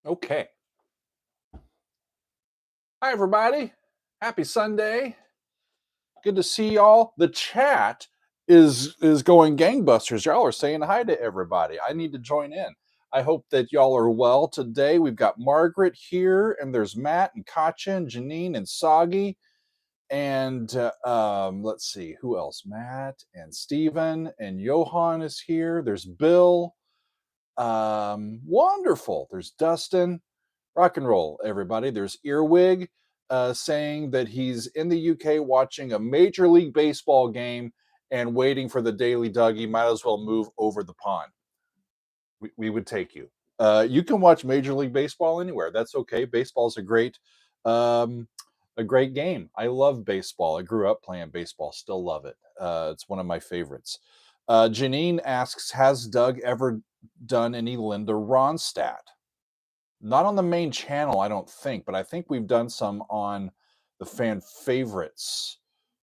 Okay. Hi, everybody. Happy Sunday. Good to see y'all. The chat is going gangbusters. Y'all are saying hi to everybody. I need to join in. I hope that y'all are well today. We've got Margaret here, and there's Matt and Katja and Janine and Soggy. And let's see, who else? Matt and Steven and Johan is here. There's Bill. Wonderful. There's Dustin. Rock and roll, everybody. There's Earwig saying that he's in the UK watching a Major League Baseball game and waiting for the Daily Dougie. Might as well move over the pond. We would take you. You can watch Major League Baseball anywhere. That's okay. Baseball's um, a great game. I love baseball. I grew up playing baseball. Still love it. It's one of my favorites. Janine asks, has Doug ever done any Linda Ronstadt? Not on the main channel, I don't think, but I think we've done some on the fan favorites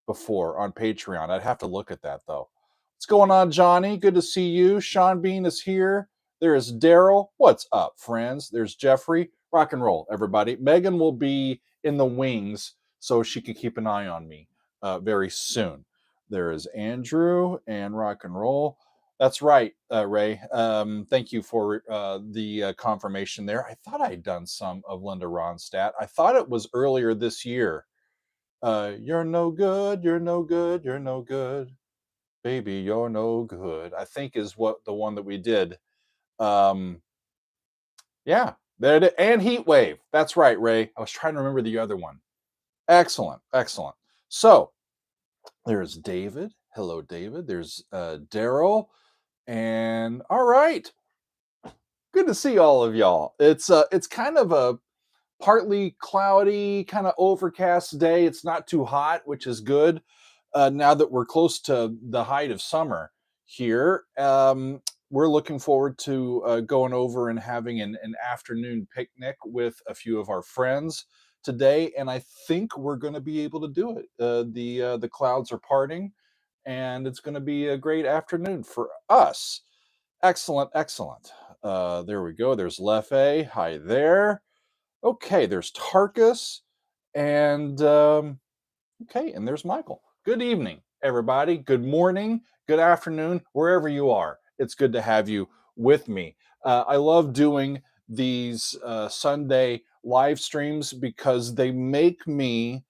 before on Patreon. I'd have to look at that though. What's going on, Johnny? Good to see you. Sean Bean is here. There is Daryl. What's up, friends? There's Jeffrey. Rock and roll, everybody. Megan will be in the wings so she can keep an eye on me very soon. There is Andrew and rock and roll. That's right, Ray. Thank you for the confirmation there. I thought I'd done some of Linda Ronstadt. I thought it was earlier this year. You're no good, you're no good, you're no good. Baby, you're no good, I think is what the one that we did. Yeah, there it is. And Heat Wave. That's right, Ray. I was trying to remember the other one. Excellent, excellent. So there's David. Hello, David. There's Daryl. And all right, good to see all of y'all. It's kind of a partly cloudy, kind of overcast day. It's not too hot, which is good. Now that we're close to the height of summer here, we're looking forward to going over and having an afternoon picnic with a few of our friends today, and I think we're going to be able to do it. The clouds are parting, and it's going to be a great afternoon for us. Excellent, excellent. There we go. There's Lefe. Hi there. Okay, there's Tarkus. And okay, and there's Michael. Good evening, everybody. Good morning, good afternoon, wherever you are. It's good to have you with me. I love doing these Sunday live streams because they make me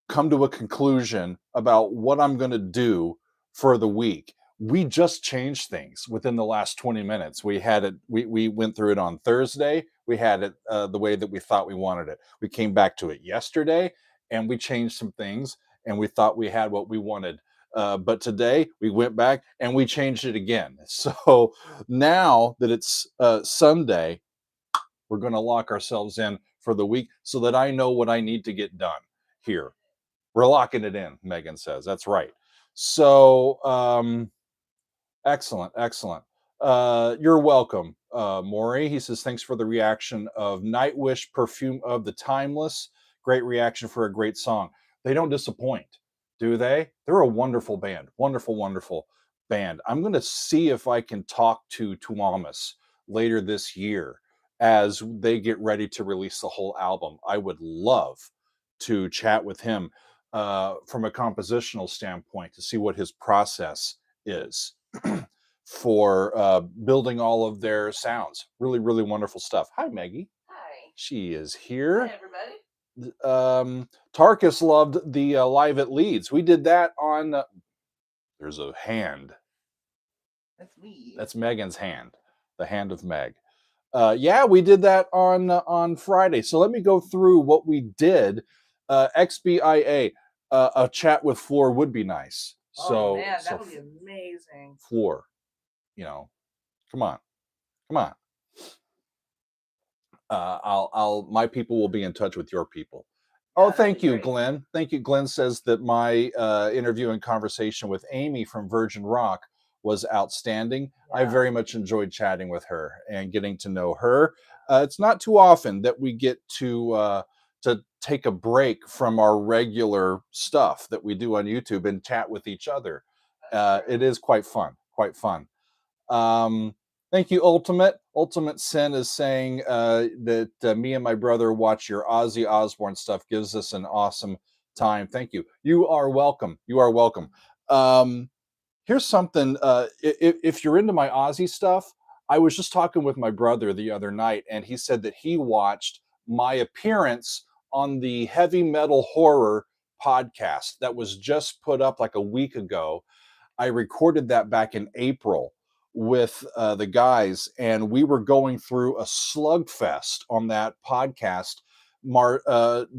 come to a conclusion about what I'm going to do for the week. We just changed things within the last 20 minutes. We had it, we went through it on Thursday. We had it the way that we thought we wanted it. We came back to it yesterday and we changed some things and we thought we had what we wanted. But today we went back and we changed it again. So now that it's Sunday, we're going to lock ourselves in for the week so that I know what I need to get done here. We're locking it in, Megan says. That's right. So, excellent, excellent. You're welcome, Maury. He says, thanks for the reaction of Nightwish, Perfume of the Timeless. Great reaction for a great song. They don't disappoint, do they? They're a wonderful band. Wonderful, wonderful band. I'm going to see if I can talk to Tuamas later this year as they get ready to release the whole album. I would love to chat with him from a compositional standpoint to see what his process is for building all of their sounds. Really, really wonderful stuff. Hi, Maggie. Hi. She is here. Hi, everybody. Tarkus loved the Live at Leeds. We did that on. There's a hand. That's me. That's Megan's hand. The hand of Meg. Yeah, we did that on Friday. So let me go through what we did. XBIA, a chat with Floor would be nice. Oh man, that would be amazing. Floor, come on. My people will be in touch with your people. Oh, thank you, Glenn. Thank you. Glenn says that my interview and conversation with Amy from Virgin Rock was outstanding. Yeah. I very much enjoyed chatting with her and getting to know her. It's not too often that we get to take a break from our regular stuff that we do on YouTube and chat with each other. It is quite fun, quite fun. Thank you, Ultimate. Ultimate Sin is saying that me and my brother watch your Ozzy Osbourne stuff. Gives us an awesome time. Thank you. You are welcome. You are welcome. Um, Here's something. If you're into my Ozzy stuff, I was just talking with my brother the other night, and he said that he watched my appearance on the heavy metal horror podcast that was just put up like a week ago. I recorded that back in April with the guys, and we were going through a slugfest on that podcast,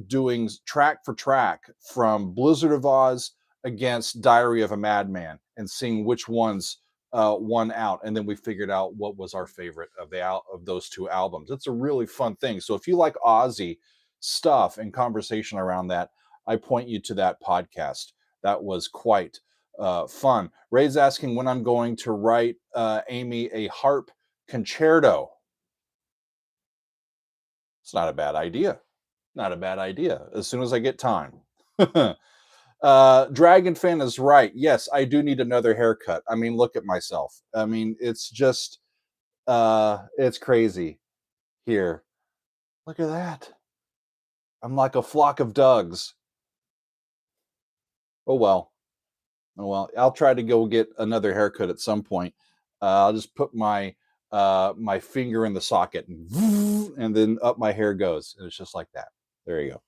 doing track for track from Blizzard of Oz against Diary of a Madman, and seeing which ones won out, and then we figured out what was our favorite of of those two albums. It's a really fun thing. So if you like Ozzy stuff and conversation around that, I point you to that podcast. That was quite fun. Ray's asking when I'm going to write Amy a harp concerto. It's not a bad idea. Not a bad idea. As soon as I get time. Dragon fan is right. Yes, I do need another haircut. I mean, look at myself. I mean, it's just it's crazy here. Look at that. I'm like a flock of dugs. Oh well. Oh, well, I'll try to go get another haircut at some point. I'll just put my finger in the socket and then up my hair goes. And it's just like that. There you go.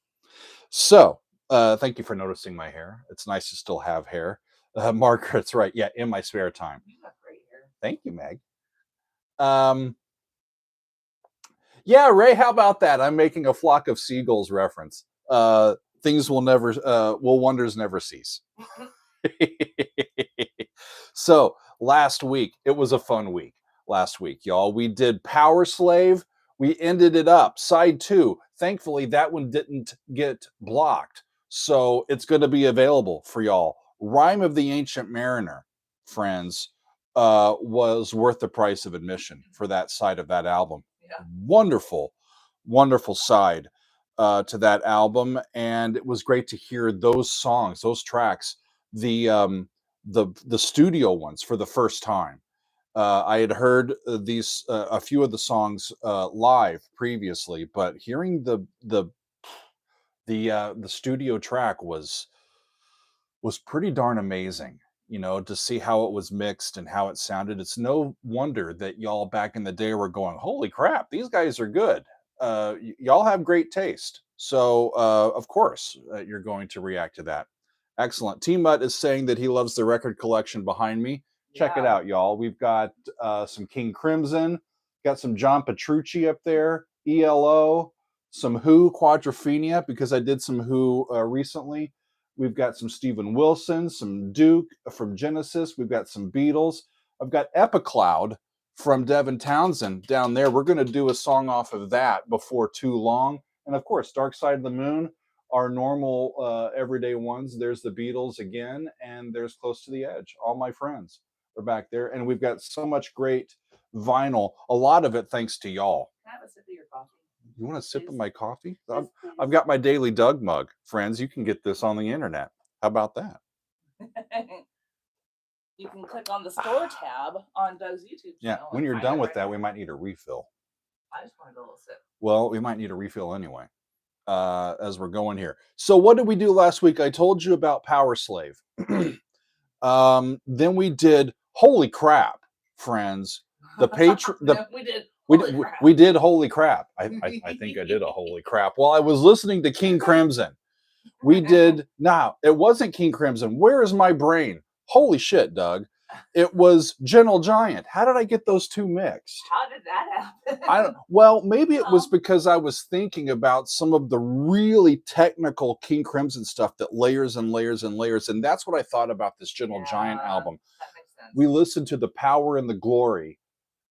So, thank you for noticing my hair. It's nice to still have hair. Margaret's right. Yeah, in my spare time. You got great hair. Thank you, Meg. Yeah, Ray, how about that? I'm making a flock of seagulls reference. Things will wonders never cease. So last week, it was a fun week. Last week, y'all, we did Power Slave. We ended it up side 2. Thankfully, that one didn't get blocked, so it's going to be available for y'all. Rhyme of the Ancient Mariner, friends, was worth the price of admission for that side of that album. Yeah. Wonderful, wonderful side to that album, and it was great to hear those songs, those tracks, the studio ones for the first time. I had heard these a few of the songs live previously, but hearing the studio track was pretty darn amazing. You know, to see how it was mixed and how it sounded. It's no wonder that y'all back in the day were going, "Holy crap, these guys are good." Y'all have great taste, so of course you're going to react to that. Excellent. T Mutt is saying that he loves the record collection behind me. Check it Yeah. out, y'all. We've got some King Crimson, got some John Petrucci up there, ELO, some Who, Quadrophenia, because I did some Who recently. We've got some Stephen Wilson, some Duke from Genesis. We've got some Beatles. I've got Epicloud from Devin Townsend down there. We're going to do a song off of that before too long. And of course, Dark Side of the Moon, our normal everyday ones. There's the Beatles again, and there's Close to the Edge. All my friends are back there. And we've got so much great vinyl, a lot of it thanks to y'all. Can I have a sip of your coffee? You want a sip of Please. my coffee? Yes, I've got my Daily Doug mug. Friends, you can get this on the internet. How about that? You can click on the store tab on Doug's YouTube channel. Yeah, when you're done with that, we might need a refill. I just wanted a little sip. Well, we might need a refill anyway, as we're going here. So what did we do last week? I told you about Power Slave. Then we did, holy crap, friends. We did holy crap. I think I did a holy crap. While I was listening to King Crimson, we did. Now, it wasn't King Crimson. Where is my brain? Holy shit, Doug. It was Gentle Giant. How did I get those two mixed? How did that happen? Well, maybe it was because I was thinking about some of the really technical King Crimson stuff that layers and layers and layers. And that's what I thought about this Gentle Giant album. That makes sense. We listened to The Power and the Glory,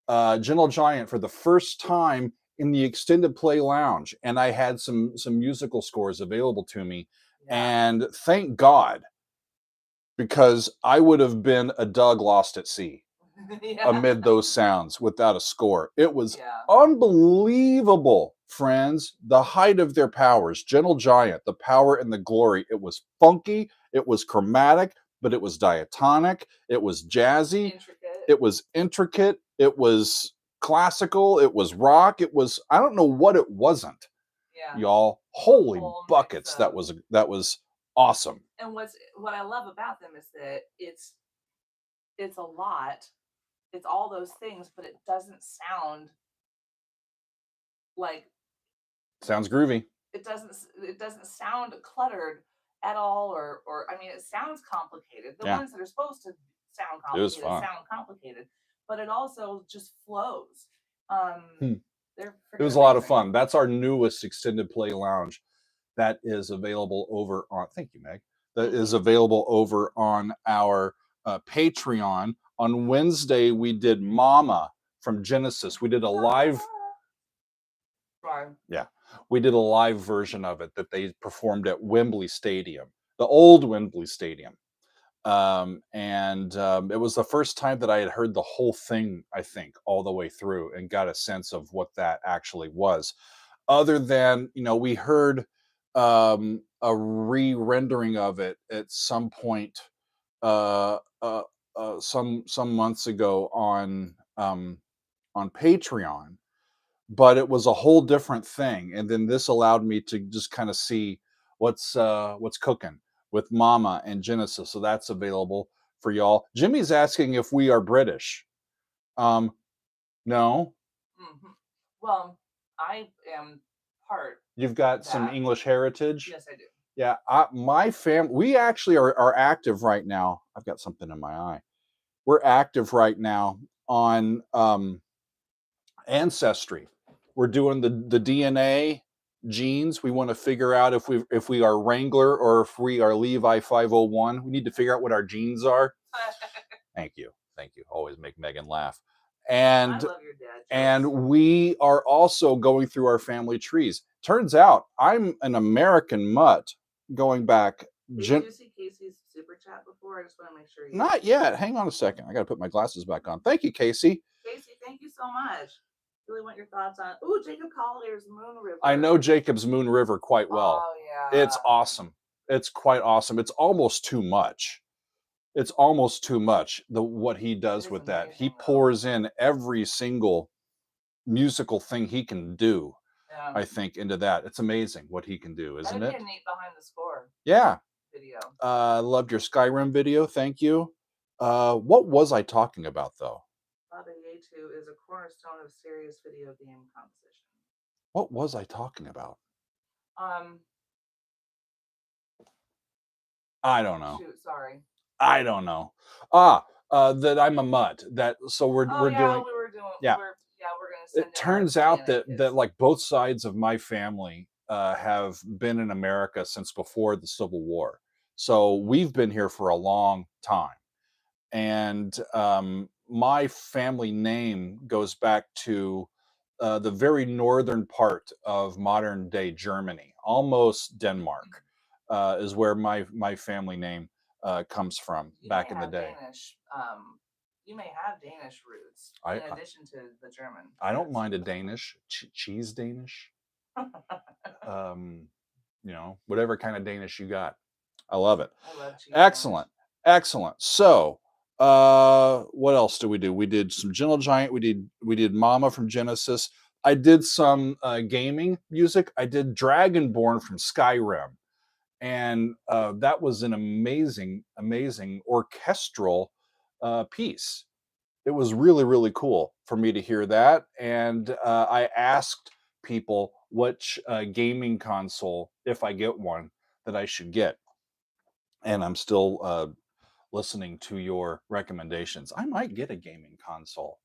Gentle Giant, for the first time in the extended play lounge. And I had some musical scores available to me. Yeah. And thank God, because I would have been a Doug lost at sea amid those sounds without a score. It was unbelievable, friends. The height of their powers. Gentle Giant, The Power and the Glory. It was funky. It was chromatic, but it was diatonic. It was jazzy. Intricate. It was intricate. It was classical. It was rock. It was, I don't know what it wasn't, Yeah. y'all. Holy whole mix buckets. That of- was awesome. And what I love about them is that it's a lot. It's all those things, but it doesn't sound like Sounds groovy. it doesn't sound cluttered at all, or I mean, it sounds complicated. The Yeah. ones that are supposed to sound It was complicated fun. sound complicated, but it also just flows. It was a lot of fun. That's our newest extended play lounge that is available over on, thank you, Meg, that is available over on our Patreon. On Wednesday, we did Mama from Genesis. We did a live, yeah, we did a live version of it that they performed at Wembley Stadium, the old Wembley Stadium. It was the first time that I had heard the whole thing, I think, all the way through and got a sense of what that actually was. Other than, we heard a re-rendering of it at some point some months ago on Patreon, but it was a whole different thing. And then this allowed me to just kind of see what's cooking with Mama and Genesis. So that's available for y'all. Jimmy's asking if we are British. No. Mm-hmm. Well, I am part. You've got some English heritage? Yes, I do. Yeah, my family, we actually are active right now. I've got something in my eye. We're active right now on Ancestry. We're doing the DNA genes. We want to figure out if we are Wrangler or if we are Levi 501. We need to figure out what our genes are. Thank you. Always make Megan laugh. And I love your dad. and we are also going through our family trees. Turns out I'm an American mutt going back. Did you see Casey's super chat before? I just want to make sure you. Not yet. Hang on a second. I got to put my glasses back on. Thank you, Casey. Casey, thank you so much. Really want your thoughts on. Ooh, Jacob Collier's Moon River. I know Jacob's Moon River quite well. Oh yeah. It's awesome. It's quite awesome. It's almost too much. What he does with that. He pours in every single musical thing he can do. Yeah. I think into that. It's amazing what he can do, isn't it? That'd be a neat behind the score. Yeah. Video. Loved your Skyrim video. Thank you. What was I talking about though? Baba Yetu is a cornerstone of serious video game composition. What was I talking about? I don't know. Shoot, sorry. I don't know. That I'm a mutt. That so we're doing. We're gonna send it turns out that like both sides of my family have been in America since before the Civil War. So we've been here for a long time. And my family name goes back to the very northern part of modern day Germany, almost Denmark, is where my family name comes from back in the day. Danish. You may have Danish roots in addition to the German. I don't mind a Danish, cheese Danish. Whatever kind of Danish you got. I love it. I love cheese. Excellent. So, what else do? We did some Gentle Giant. We did Mama from Genesis. I did some gaming music. I did Dragonborn from Skyrim. And that was an amazing orchestral piece. It was really, really cool for me to hear that. And I asked people which gaming console, if I get one, that I should get. And I'm still listening to your recommendations. I might get a gaming console,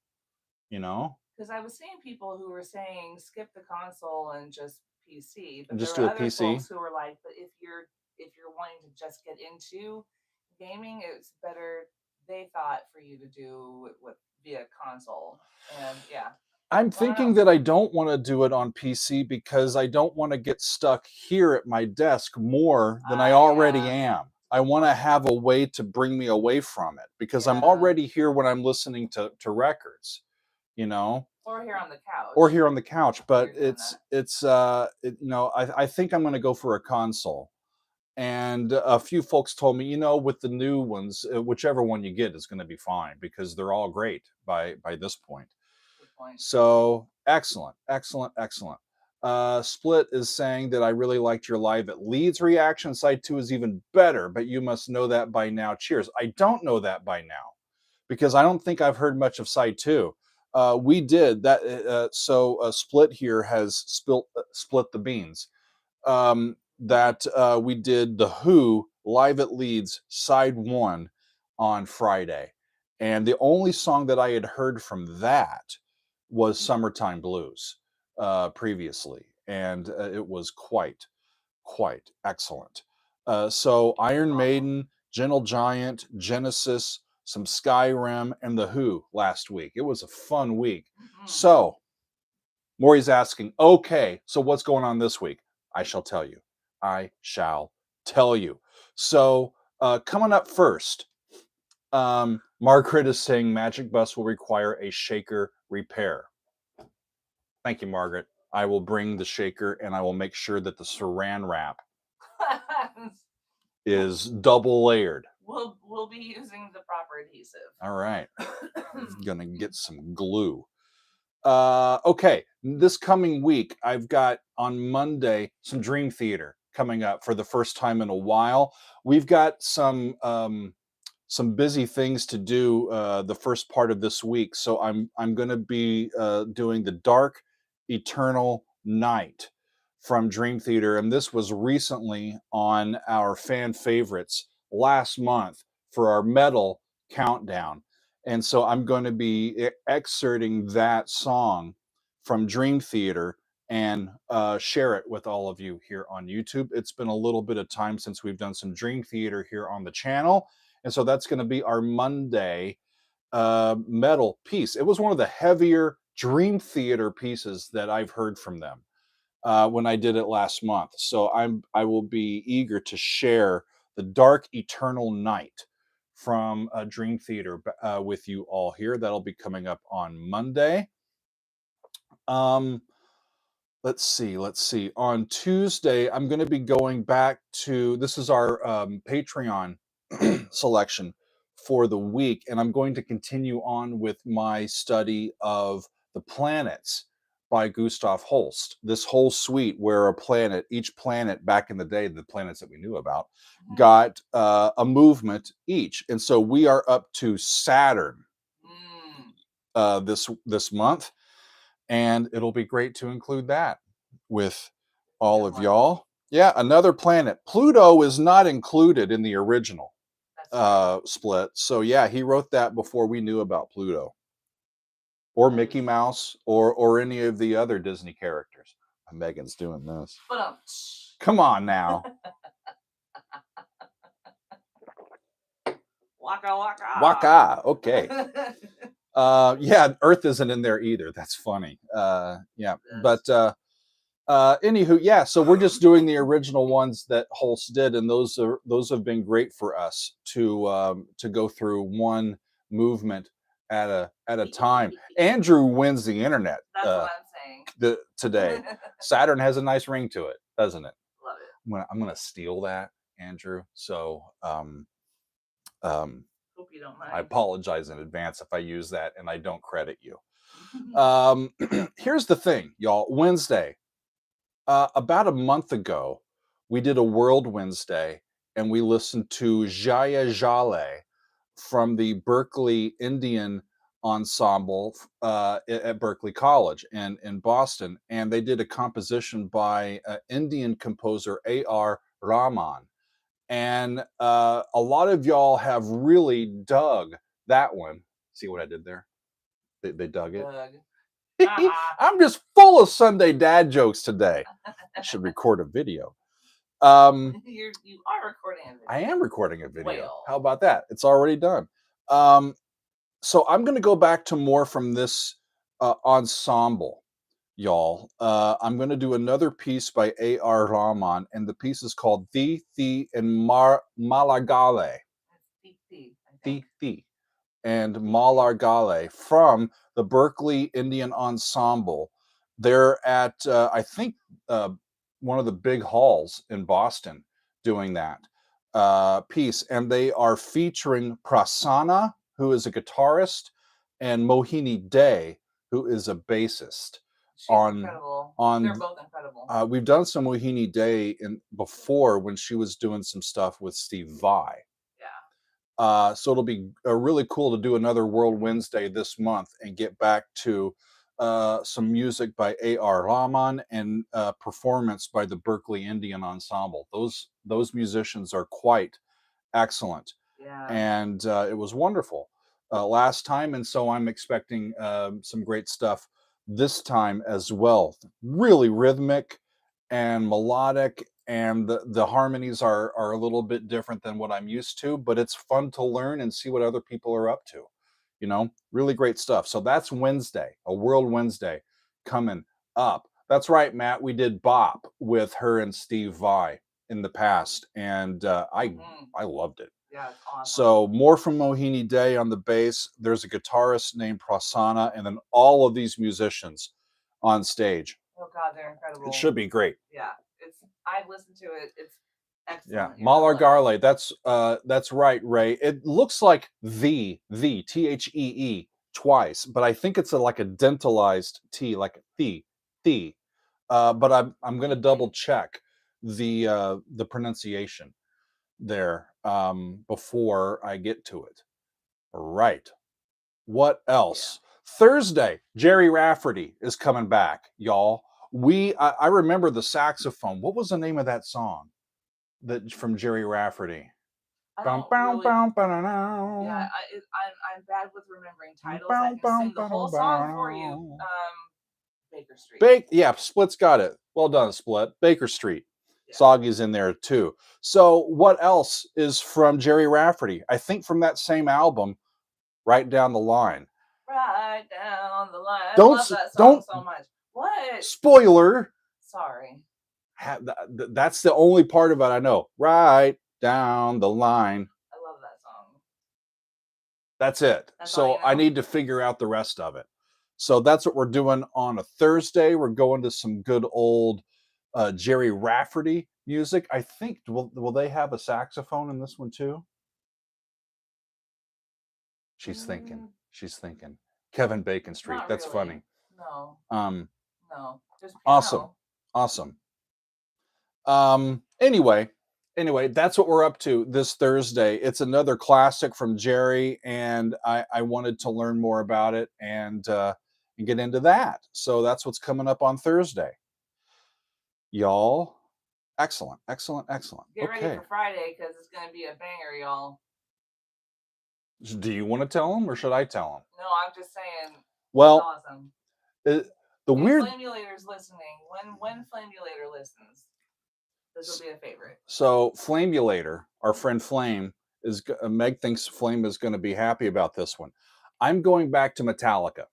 Because I was seeing people who were saying skip the console and just PC. But just there do were a other PC. Folks who were like, but if you're wanting to just get into gaming, it's better, they thought, for you to do it via console. And yeah. I'm thinking that I don't want to do it on PC because I don't want to get stuck here at my desk more than I already am. I want to have a way to bring me away from it because I'm already here when I'm listening to records, Or here on the couch. But I think I'm going to go for a console. And a few folks told me, with the new ones, whichever one you get is going to be fine because they're all great by this point. Good point. So excellent, excellent, excellent. Split is saying that I really liked your live at Leeds reaction. Side 2 is even better, but you must know that by now. Cheers. I don't know that by now because I don't think I've heard much of side 2. We did that. So Split here has split the beans. That we did the Who live at Leeds side 1 on Friday. And the only song that I had heard from that was Summertime Blues previously. And it was quite excellent. So Iron Maiden, Gentle Giant, Genesis, some Skyrim, and the Who last week. It was a fun week. So Maury's asking, okay, so what's going on this week? I shall tell you. I shall tell you. So coming up first, Margaret is saying Magic Bus will require a shaker repair. Thank you, Margaret. I will bring the shaker and I will make sure that the saran wrap is double layered. We'll be using the proper adhesive. All right. I'm gonna get some glue. Okay, this coming week, I've got on Monday some Dream Theater coming up for the first time in a while. We've got some busy things to do the first part of this week, so I'm going to be doing the Dark Eternal Night from Dream Theater, and this was recently on our fan favorites last month for our metal countdown. And so I'm going to be excerpting that song from Dream Theater and share it with all of you here on YouTube. It's been a little bit of time since we've done some Dream Theater here on the channel. And so that's going to be our Monday metal piece. It was one of the heavier Dream Theater pieces that I've heard from them when I did it last month. So I will be eager to share the Dark Eternal Night from Dream Theater with you all here. That'll be coming up on Monday. Let's see. On Tuesday, I'm going to be going back to, this is our Patreon selection for the week, and I'm going to continue on with my study of the planets by Gustav Holst. This whole suite where each planet back in the day, the planets that we knew about, got a movement each. And so we are up to Saturn this month, and it'll be great to include that with all of y'all. Yeah, another planet. Pluto is not included in the original Split. So yeah, he wrote that before we knew about Pluto or Mickey Mouse or any of the other Disney characters. Megan's doing this. Come on now. Waka waka. Waka. Okay. Yeah, Earth isn't in there either. That's funny. Yeah, but anywho, yeah. So we're just doing the original ones that Holst did, and those have been great for us to go through one movement at a time. Andrew wins the internet. That's what I'm saying. Today, Saturn has a nice ring to it, doesn't it? Love it. I'm gonna steal that, Andrew. So hope you don't mind. I apologize in advance if I use that and I don't credit you. Here's the thing, y'all. Wednesday, about a month ago, we did a World Wednesday and we listened to Jaya Jale from the Berklee Indian Ensemble at Berklee College in Boston. And they did a composition by Indian composer A.R. Rahman. And a lot of y'all have really dug that one. See what I did there? They dug it. I'm just full of Sunday dad jokes today. I should record a video. You are recording a video. I am recording a video. Well. How about that? It's already done. So I'm going to go back to more from this ensemble, y'all. I'm going to do another piece by A.R. Rahman, and the piece is called The and Malargale. The and Malargale from the Berklee Indian Ensemble. They're at, I think, one of the big halls in Boston doing that piece, and they are featuring Prasanna, who is a guitarist, and Mohini Day, who is a bassist. She's incredible. They're both incredible. We've done some Mohini Day before when she was doing some stuff with Steve Vai. So it'll be really cool to do another World Wednesday this month and get back to some music by A.R. Rahman and performance by the Berklee Indian Ensemble. Those musicians are quite excellent. Yeah. And it was wonderful last time, and so I'm expecting some great stuff this time as well. Really rhythmic and melodic, and the harmonies are a little bit different than what I'm used to, but it's fun to learn and see what other people are up to. Really great stuff. So that's Wednesday, a World Wednesday coming up. That's right, Matt. We did Bop with her and Steve Vai in the past, and I loved it. Yeah, it's awesome. So more from Mohini Day on the bass. There's a guitarist named Prasanna, and then all of these musicians on stage. Oh God, they're incredible. It should be great. Yeah, I've listened to it. It's excellent. Yeah, Malargale. That's right, Ray. It looks like the Thee twice, but I think it's like a dentalized T, like the. But I'm going to double check the pronunciation there before I get to it. Right. What else? Yeah. Thursday, Gerry Rafferty is coming back, y'all. I remember the saxophone. What was the name of that song that from Gerry Rafferty? I'm bad with remembering titles. I can sing the whole song for you. Baker Street. Split's got it. Well done, Split. Baker Street. Yeah. Soggy's in there too. So what else is from Gerry Rafferty? I think from that same album, Right Down the Line. Right down the line. I love that song so much. What? Spoiler. Sorry. That's the only part of it I know. Right down the line. I love that song. That's it. So I need to figure out the rest of it. So that's what we're doing on a Thursday. We're going to some good old Gerry Rafferty music. I think, will they have a saxophone in this one too? She's thinking. Kevin Bacon Street. Not That's really. funny. No. No. Just piano. Awesome. Anyway, that's what we're up to this Thursday. It's another classic from Gerry, and I wanted to learn more about it and get into that. So that's what's coming up on Thursday. Y'all, excellent. Get ready for Friday because it's going to be a banger, y'all. Do you want to tell them or should I tell them? No, I'm just saying. Well, it's awesome. Flamulator's listening. When Flamulator listens, this will be a favorite. So Flamulator, our friend Flame, Meg thinks Flame is going to be happy about this one. I'm going back to Metallica.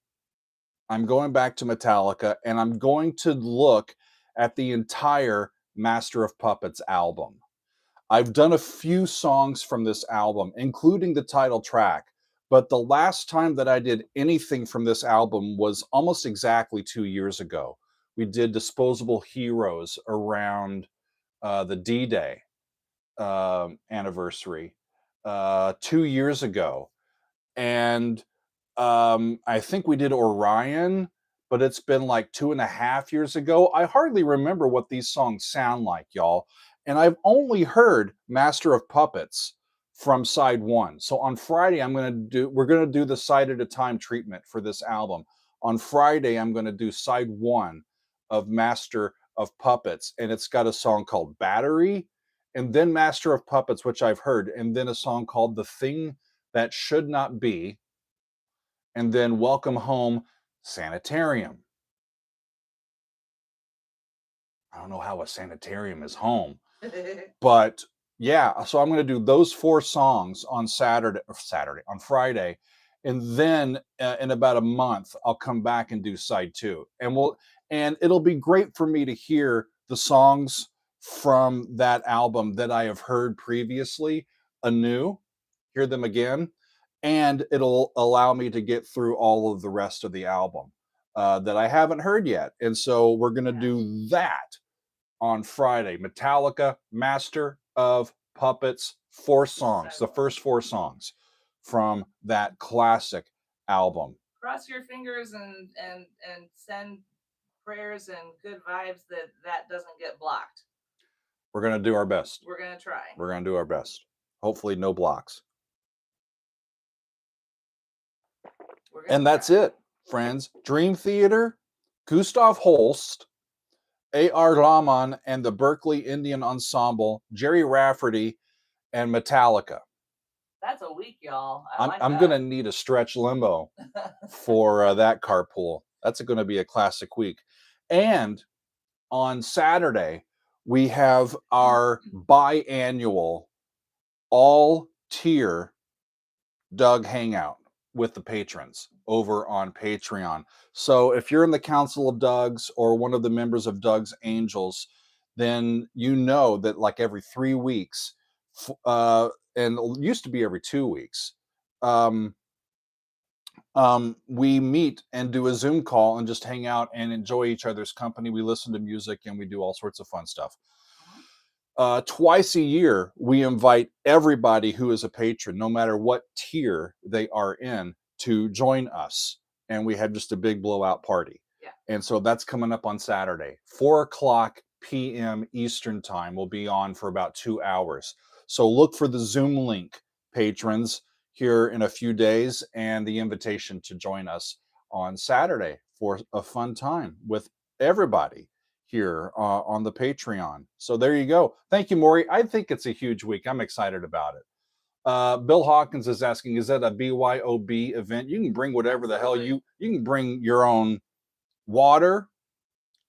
And I'm going to look at the entire Master of Puppets album. I've done a few songs from this album, including the title track, but the last time that I did anything from this album was almost exactly 2 years ago. We did Disposable Heroes around the D-Day anniversary 2 years ago. And I think we did Orion, but it's been like 2.5 years ago. I hardly remember what these songs sound like, y'all. And I've only heard Master of Puppets from side one. So on Friday, we're going to do the side at a time treatment for this album. On Friday, I'm going to do side one of Master of Puppets, and it's got a song called Battery, and then Master of Puppets, which I've heard, and then a song called The Thing That Should Not Be, and then Welcome Home, Sanitarium. I don't know how a sanitarium is home, but yeah, so I'm going to do those 4 songs on on Friday, and then in about a month I'll come back and do side 2, and it'll be great for me to hear the songs from that album that I have heard previously anew, hear them again, and it'll allow me to get through all of the rest of the album that I haven't heard yet. And so we're going to do that on Friday. Metallica, Master of Puppets, 4 songs, the first 4 songs from that classic album. Cross your fingers and send prayers and good vibes that doesn't get blocked. We're going to do our best. We're going to try. We're going to do our best. Hopefully no blocks. And that's it, friends. Dream Theater, Gustav Holst, A.R. Rahman and the Berklee Indian Ensemble, Gerry Rafferty, and Metallica. That's a week, y'all. I'm going to need a stretch limo for that carpool. That's going to be a classic week. And on Saturday, we have our biannual all-tier Doug Hangout with the patrons over on Patreon. So if you're in the Council of Dougs or one of the members of Doug's Angels, then you know that like every 3 weeks, and it used to be every 2 weeks, we meet and do a Zoom call and just hang out and enjoy each other's company. We listen to music and we do all sorts of fun stuff. Twice a year, we invite everybody who is a patron, no matter what tier they are in, to join us. And we have just a big blowout party. Yeah. And so that's coming up on Saturday, 4:00 p.m. Eastern time. We'll be on for about 2 hours. So look for the Zoom link, patrons, here in a few days, and the invitation to join us on Saturday for a fun time with everybody here on the Patreon. So there you go. Thank you, Maury. I think it's a huge week. I'm excited about it. Bill Hawkins is asking, is that a BYOB event? You can bring whatever the hell you can bring your own water,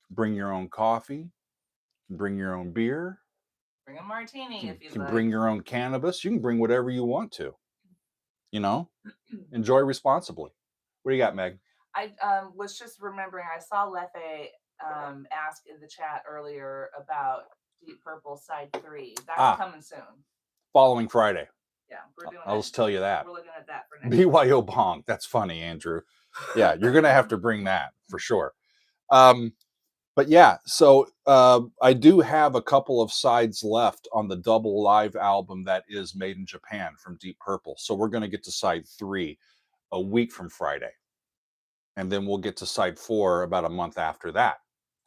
bring your own coffee, bring your own beer. Bring a martini if you can bring your own cannabis. You can bring whatever you want to. You know, enjoy responsibly. What do you got, Meg? I was just remembering, I saw Lefe ask in the chat earlier about Deep Purple Side 3. That's coming soon. Following Friday. Yeah, we're doing I'll just tell you that. We're looking at that for next BYO Bong. That's funny, Andrew. Yeah, you're going to have to bring that for sure. But yeah, so I do have a couple of sides left on the double live album that is Made in Japan from Deep Purple. So we're going to get to side 3 a week from Friday. And then we'll get to side 4 about a month after that.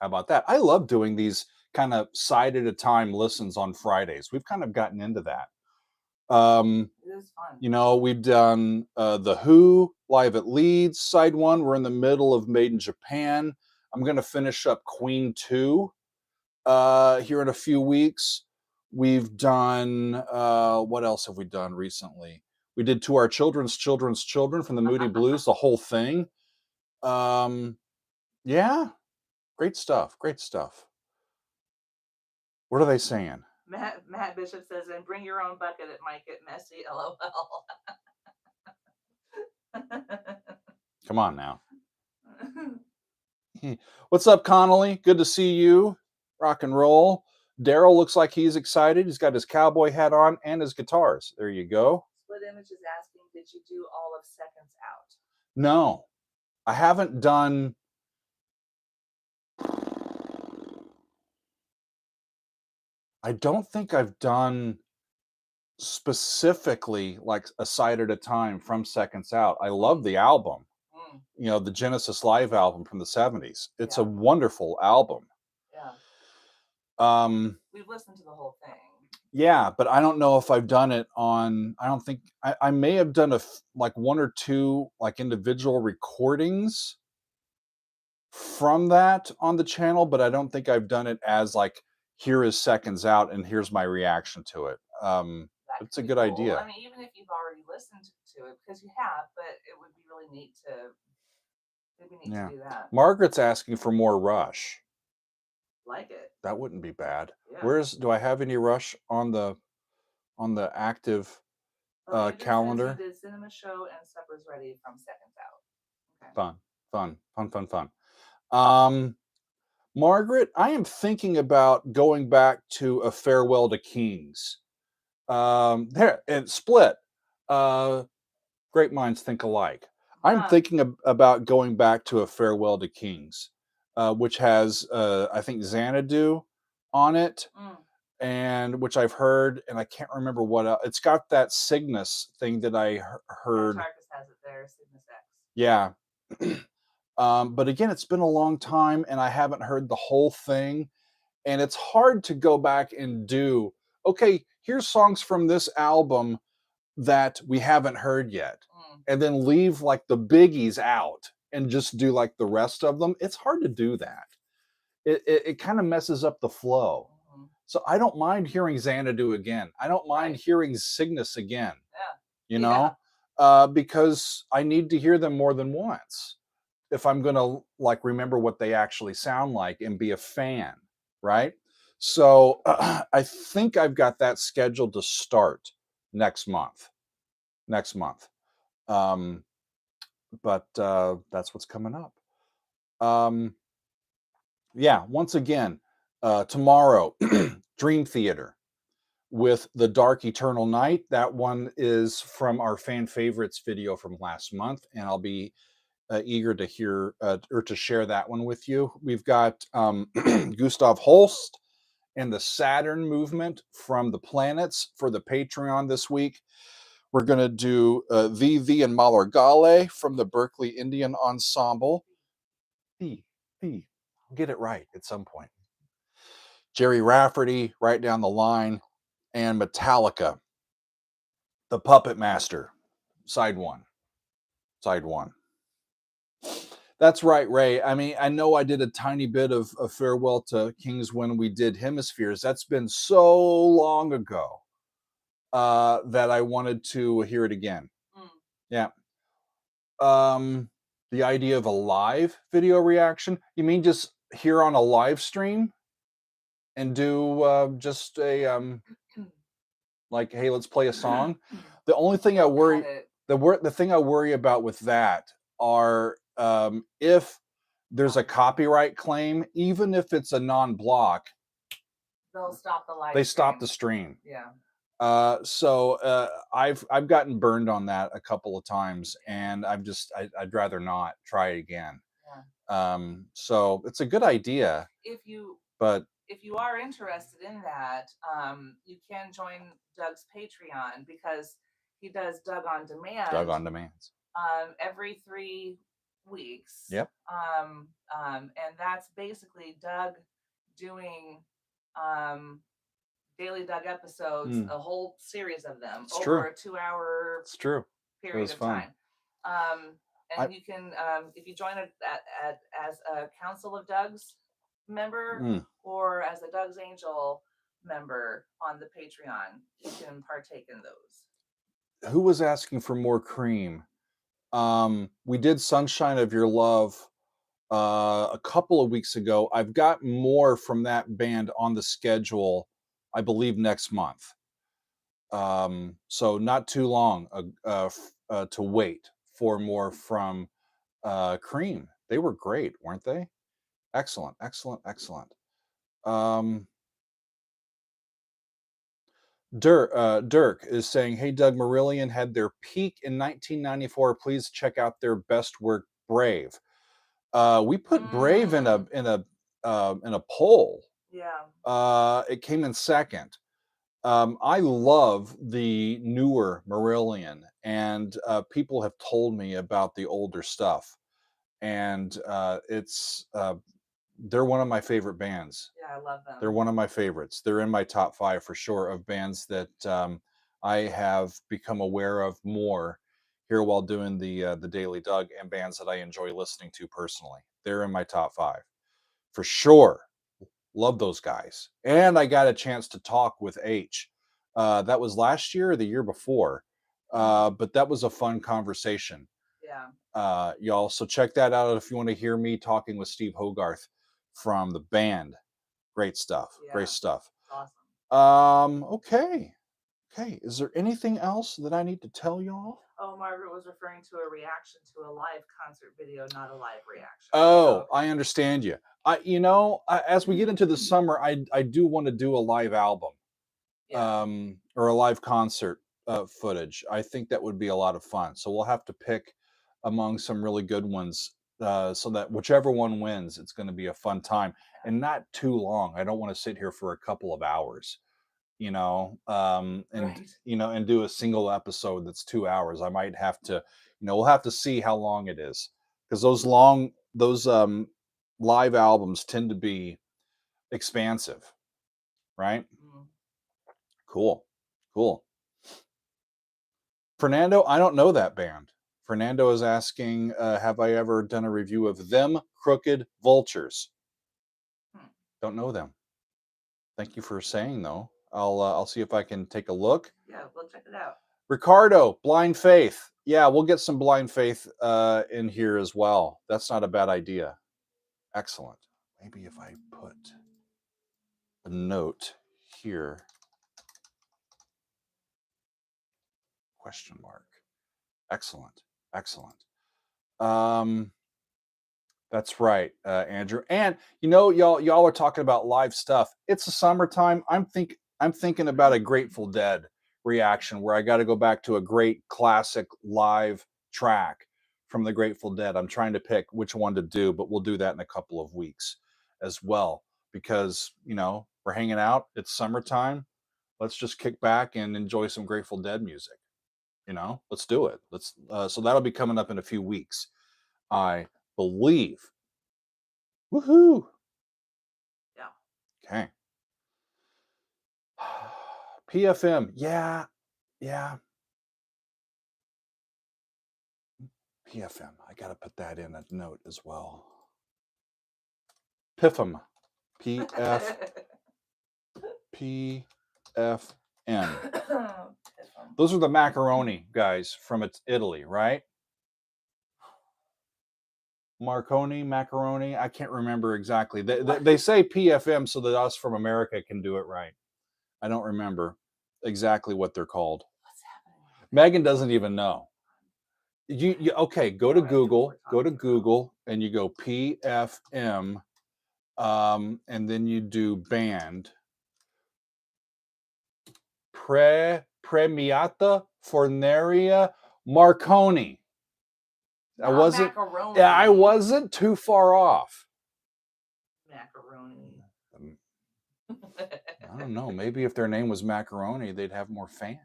How about that? I love doing these kind of side at a time listens on Fridays. We've kind of gotten into that. It is fun. You know, we've done The Who live at Leeds, side 1. We're in the middle of Made in Japan. I'm going to finish up Queen 2 here in a few weeks. We've done, what else have we done recently? We did To Our Children's Children from the Moody Blues, the whole thing. Yeah, great stuff. Great stuff. What are they saying? Matt Bishop says, and bring your own bucket. It might get messy. LOL. Come on now. What's up, Connolly? Good to see you. Rock and roll. Daryl looks like he's excited. He's got his cowboy hat on and his guitars. There you go. Split Image is asking, did you do all of Seconds Out? No, I haven't done. I don't think I've done specifically like a side at a time from Seconds Out. I love the album. You know, the Genesis live album from the 70s. It's a wonderful album. Yeah. We've listened to the whole thing. Yeah, but I don't know if I've done it on, I don't think, I may have done like 1 or 2 like individual recordings from that on the channel, but I don't think I've done it as like, here is Seconds Out and here's my reaction to it. It's a good idea. I mean, even if you've already listened to it, because you have, but it would be really neat to do that. Margaret's asking for more Rush. Like it. That wouldn't be bad. Yeah. Do I have any Rush on the active calendar? You did Cinema Show and Supper's Ready from Seconds Out. Okay. Fun. Margaret, I am thinking about going back to A Farewell to Kings. There and Split. Great minds think alike. I'm thinking about going back to A Farewell to Kings, which has I think Xanadu on it. and which I've heard, and I can't remember what it's got that Cygnus thing that I heard. Antarctica has it there, Cygnus X. Yeah. But again, it's been a long time and I haven't heard the whole thing. And it's hard to go back and do, okay, here's songs from this album that we haven't heard yet. And then leave like the biggies out and just do like the rest of them. It's hard to do that. It kind of messes up the flow. So I don't mind hearing Xanadu again. I don't mind hearing Cygnus again. You know, because I need to hear them more than once if I'm going to like remember what they actually sound like and be a fan, right? So I think I've got that scheduled to start next month. But that's what's coming up. Yeah, once again, tomorrow, Dream Theater with The Dark Eternal Night. That one is from our fan favorites video from last month, and I'll be eager to hear or to share that one with you. We've got Gustav Holst and the Saturn movement from the planets for the Patreon this week. We're going to do VV and Malargale from the Berklee Indian Ensemble. I'll get it right at some point. Gerry Rafferty, right down the line, and Metallica, The Puppet Master, side one. That's right, Ray. I mean, I know I did a tiny bit of Farewell to Kings when we did Hemispheres. That's been so long ago that I wanted to hear it again. Yeah. The idea of a live video reaction. You mean just here on a live stream and do just a like, hey, let's play a song. The only thing I worry, the thing I worry about with that are if there's a copyright claim, even if it's a non-block, they'll stop the live. They stop the stream. Yeah. So I've gotten burned on that a couple of times, and I'd rather not try it again. Yeah. So it's a good idea. If you are interested in that, you can join Doug's Patreon because he does Doug on Demand. Every 3 weeks. Yep. And that's basically Doug doing daily Doug episodes, a whole series of them over a 2-hour period of time. And you can, if you join it as a Council of Doug's member or as a Doug's Angel member on the Patreon, you can partake in those. Who was asking for more cream? We did Sunshine of Your Love a couple of weeks ago. I've got more from that band on the schedule, I believe, next month. So not too long to wait for more from Cream. They were great, weren't they? Excellent. Dirk is saying, hey, Doug, Marillion had their peak in 1994. Please check out their best work, Brave. We put Brave in a poll. Yeah. It came in second. I love the newer Marillion, and people have told me about the older stuff, and they're one of my favorite bands. Yeah, I love them. They're one of my favorites. They're in my top 5 for sure of bands that I have become aware of more here while doing the Daily Doug, and bands that I enjoy listening to personally. They're in my top 5 for sure. Love those guys. And I got a chance to talk with H. That was last year or the year before. But that was a fun conversation. Yeah. Y'all. So check that out if you want to hear me talking with Steve Hogarth from the band. Great stuff. Yeah. Great stuff. Awesome. Okay. Is there anything else that I need to tell y'all? Oh, Margaret was referring to a reaction to a live concert video, not a live reaction. Oh, so. I understand you. As we get into the summer, I do want to do a live album, or a live concert footage. I think that would be a lot of fun. So we'll have to pick among some really good ones, so that whichever one wins, it's going to be a fun time and not too long. I don't want to sit here for a couple of hours. you know, and Right. you know, and do a single episode that's 2 hours. I might have to, you know, we'll have to see how long it is, because those live albums tend to be expansive, right? Mm. Cool, cool. Fernando, I don't know that band. Fernando is asking, have I ever done a review of Them Crooked Vultures? Don't know them. Thank you for saying, though. I'll see if I can take a look. Yeah, we'll check it out. Ricardo, Blind Faith. Yeah, we'll get some Blind Faith in here as well. That's not a bad idea. Excellent. Maybe if I put a note here. Question mark. Excellent. Excellent. That's right, Andrew. And you know, y'all are talking about live stuff. It's the summertime. I'm thinking about a Grateful Dead reaction where I got to go back to a great classic live track from the Grateful Dead. I'm trying to pick which one to do, but we'll do that in a couple of weeks as well, because you know we're hanging out. It's summertime. Let's just kick back and enjoy some Grateful Dead music. You know, let's do it. Let's. So that'll be coming up in a few weeks, I believe. Woohoo! Yeah. Okay. PFM. Yeah. Yeah. PFM. I got to put that in a note as well. PFM. PF. PFM. Those are the macaroni guys from Italy, right? Macaroni. I can't remember exactly. They say PFM so that us from America can do it right. I don't remember exactly what they're called. What's happening? Megan doesn't even know. You okay? Go to Google. Go to Google, and you go PFM, and then you do band. Premiata Forneria Marconi. I wasn't. Macaroni. Yeah, I wasn't too far off. Macaroni. I don't know. Maybe if their name was Macaroni, they'd have more fans.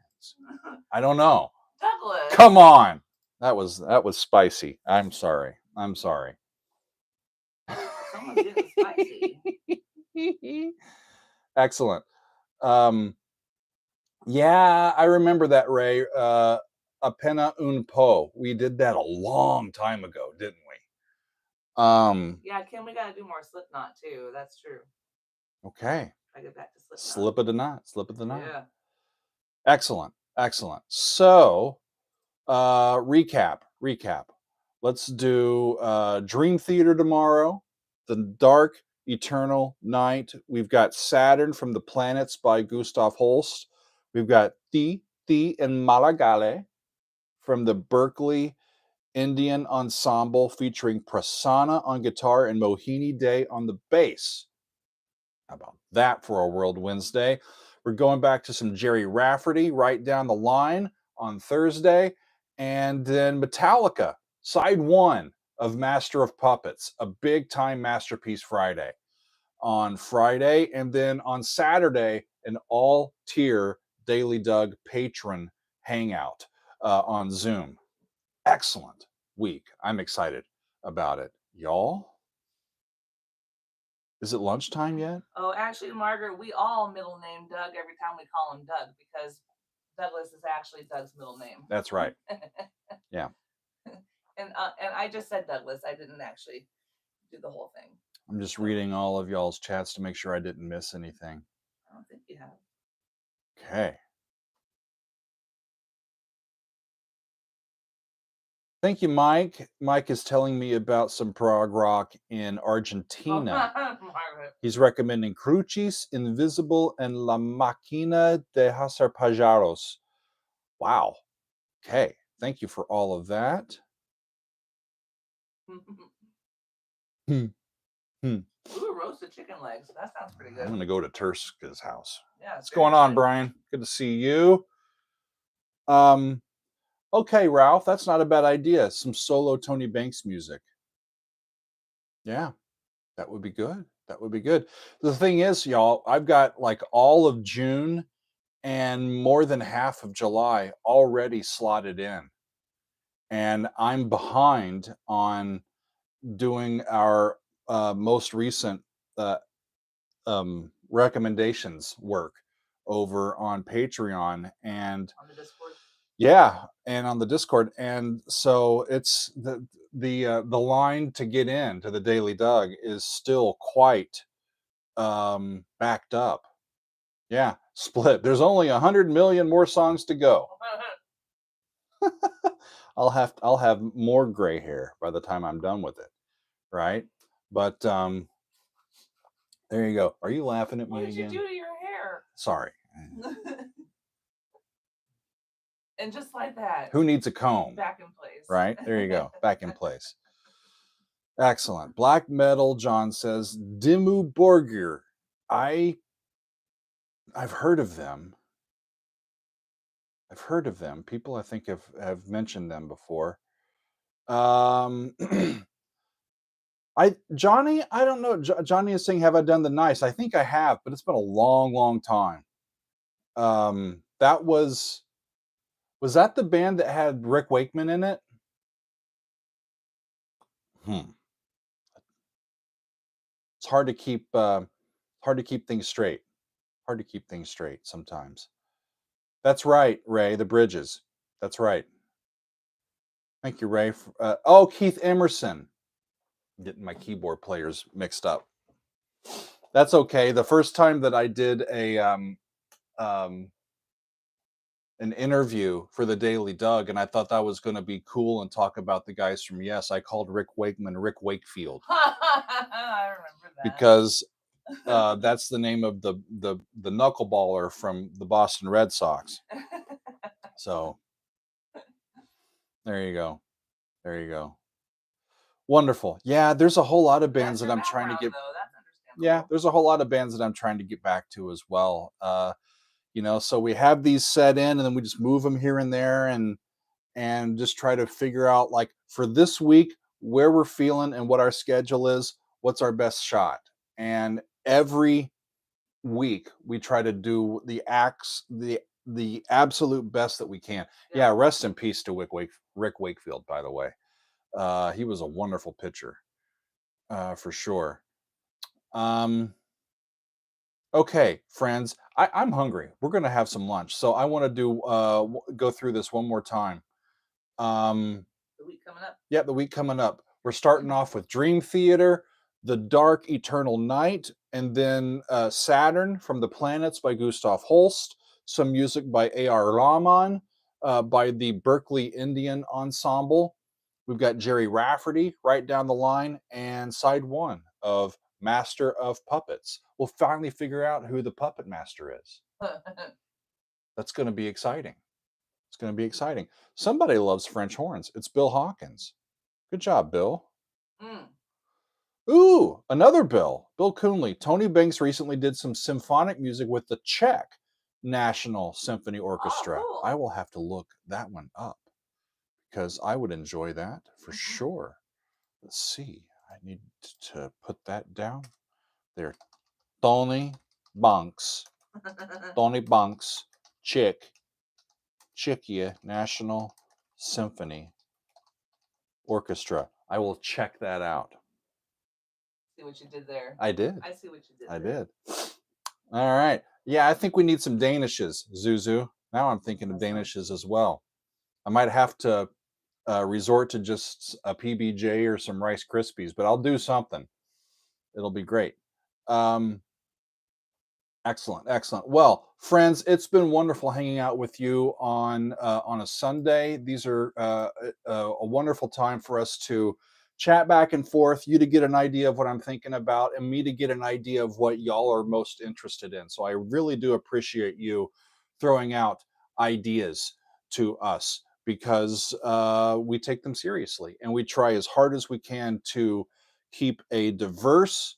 I don't know. Douglas. Come on. That was spicy. I'm sorry. Someone's getting spicy. Excellent. Yeah, I remember that, Ray. Appena un po. We did that a long time ago, didn't we? Yeah, Kim, we gotta do more Slipknot too. That's true. Okay. I get back to Slipknot. Slip of the knot. Slip of the knot. Yeah. Excellent. So, recap. Let's do Dream Theater tomorrow. The Dark Eternal Night. We've got Saturn from the Planets by Gustav Holst. We've got Ti and Malargale from the Berklee Indian Ensemble featuring Prasanna on guitar and Mohini Day on the bass. How about that for a World Wednesday? We're going back to some Gerry Rafferty right down the line on Thursday. And then Metallica, side one of Master of Puppets, a big time masterpiece Friday on Friday. And then on Saturday, an all tier Daily Doug patron hangout on Zoom. Excellent week. I'm excited about it. Y'all? Is it lunchtime yet? Oh, actually, Margaret, we all middle name Doug every time we call him Doug because Douglas is actually Doug's middle name. That's right. Yeah. And I just said Douglas. I didn't actually do the whole thing. I'm just reading all of y'all's chats to make sure I didn't miss anything. I don't think you have. Okay. Thank you, Mike. Mike is telling me about some prog rock in Argentina. He's recommending Crucis, Invisible, and La Máquina de Hacer Pajaros. Wow. Okay. Thank you for all of that. Ooh, roasted chicken legs. That sounds pretty good. I'm going to go to Turska's house. Yeah. What's going on, Brian? Good to see you. Okay, Ralph, that's not a bad idea. Some solo Tony Banks music. Yeah, that would be good. The thing is, y'all, I've got like all of June and more than half of July already slotted in. And I'm behind on doing our most recent recommendations work over on Patreon and on the Discord. Yeah, and on the Discord, and so it's the line to get in to the Daily Doug is still quite backed up. Yeah, split. There's only 100 million more songs to go. I'll have more gray hair by the time I'm done with it, right? But there you go. Are you laughing at me again? What did you do to your hair? Sorry. And just like that. Who needs a comb? Back in place. Right? There you go. Back in place. Excellent. Black Metal John says, Dimmu Borgir. I've heard of them. I've heard of them. People I think have mentioned them before. Johnny, I don't know. Johnny is saying, have I done the nice? I think I have, but it's been a long, long time. That was that the band that had Rick Wakeman in it? It's hard to keep things straight. Hard to keep things straight sometimes. That's right, Ray. The Bridges. That's right. Thank you, Ray. Keith Emerson. I'm getting my keyboard players mixed up. That's okay. The first time that I did an interview for the Daily Doug, and I thought that was going to be cool and talk about the guys from Yes, I called Rick Wakeman Rick Wakefield. I remember that. Because that's the name of the knuckleballer from the Boston Red Sox. So there you go. There you go. Wonderful. Yeah, there's a whole lot of bands that I'm trying to get. Yeah, there's a whole lot of bands that I'm trying to get back to as well. So we have these set in, and then we just move them here and there, and just try to figure out, like, for this week where we're feeling and what our schedule is, what's our best shot. And every week we try to do the absolute best that we can. Yeah, rest in peace to Rick Wakefield, by the way. He was a wonderful pitcher, for sure. Okay, friends, I'm hungry. We're going to have some lunch. So I want to go through this one more time. The week coming up. Yeah, the week coming up. We're starting off with Dream Theater, The Dark Eternal Night, and then Saturn from the Planets by Gustav Holst, some music by A.R. Rahman, by the Berklee Indian Ensemble. We've got Gerry Rafferty right down the line, and side one of Master of Puppets. We'll finally figure out who the puppet master is. That's going to be exciting. It's going to be exciting. Somebody loves French horns. It's Bill Hawkins. Good job, Bill. Ooh, another Bill. Bill Coonley. Tony Banks recently did some symphonic music with the Czech National Symphony Orchestra. Oh, cool. I will have to look that one up because I would enjoy that for sure. Let's see. I need to put that down there. Tony Banks. Tony Banks. Czechia National Symphony Orchestra. I will check that out. See what you did there. I did. I see what you did. I did. All right. Yeah, I think we need some Danishes, Zuzu. Now I'm thinking of Danishes as well. I might have to resort to just a PBJ or some Rice Krispies, but I'll do something. It'll be great. Excellent, excellent. Well, friends, it's been wonderful hanging out with you on a Sunday. These are a wonderful time for us to chat back and forth, you to get an idea of what I'm thinking about, and me to get an idea of what y'all are most interested in. So I really do appreciate you throwing out ideas to us, because we take them seriously, and we try as hard as we can to keep a diverse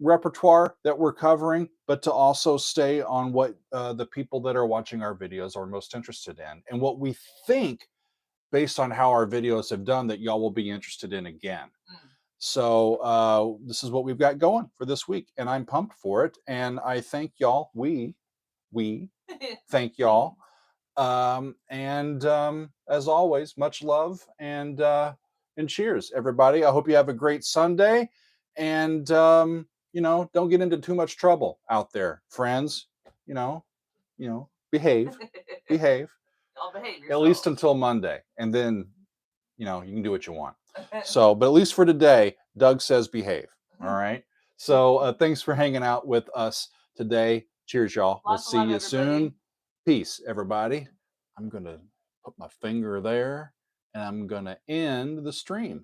repertoire that we're covering, but to also stay on what the people that are watching our videos are most interested in, and what we think, based on how our videos have done, that y'all will be interested in again. So this is what we've got going for this week, and I'm pumped for it. And I thank y'all. We Thank y'all. As always, much love and cheers, everybody. I hope you have a great Sunday, and don't get into too much trouble out there, friends. Behave, behave. I'll behave at least until Monday, and then you can do what you want. So, but at least for today, Doug says behave. All right. So thanks for hanging out with us today. Cheers, y'all. We'll see you soon. Peace, everybody. I'm going to put my finger there, and I'm going to end the stream.